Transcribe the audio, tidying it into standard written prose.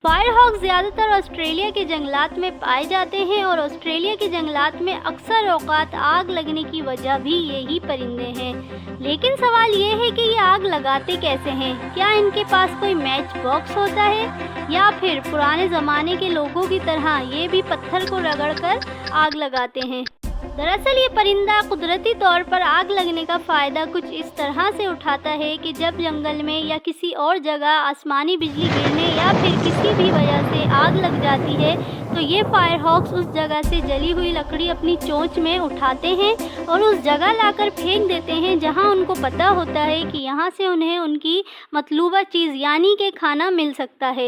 फायरहॉक्स ज़्यादातर ऑस्ट्रेलिया के जंगलात में पाए जाते हैं और ऑस्ट्रेलिया के जंगलात में अक्सर औकात आग लगने की वजह भी यही परिंदे हैं। लेकिन सवाल ये है कि ये आग लगाते कैसे हैं? क्या इनके पास कोई मैच बॉक्स होता है या फिर पुराने ज़माने के लोगों की तरह ये भी पत्थर को रगड़कर आग लगाते हैं? दरअसल ये परिंदा कुदरती तौर पर आग लगने का फ़ायदा कुछ इस तरह से उठाता है कि जब जंगल में या किसी और जगह आसमानी बिजली गिरने या फिर किसी भी वजह से आग लग जाती है तो ये फायरहॉक्स उस जगह से जली हुई लकड़ी अपनी चोंच में उठाते हैं और उस जगह लाकर फेंक देते हैं जहां उनको पता होता है कि यहां से उन्हें उनकी मतलूबा चीज़ यानी कि खाना मिल सकता है।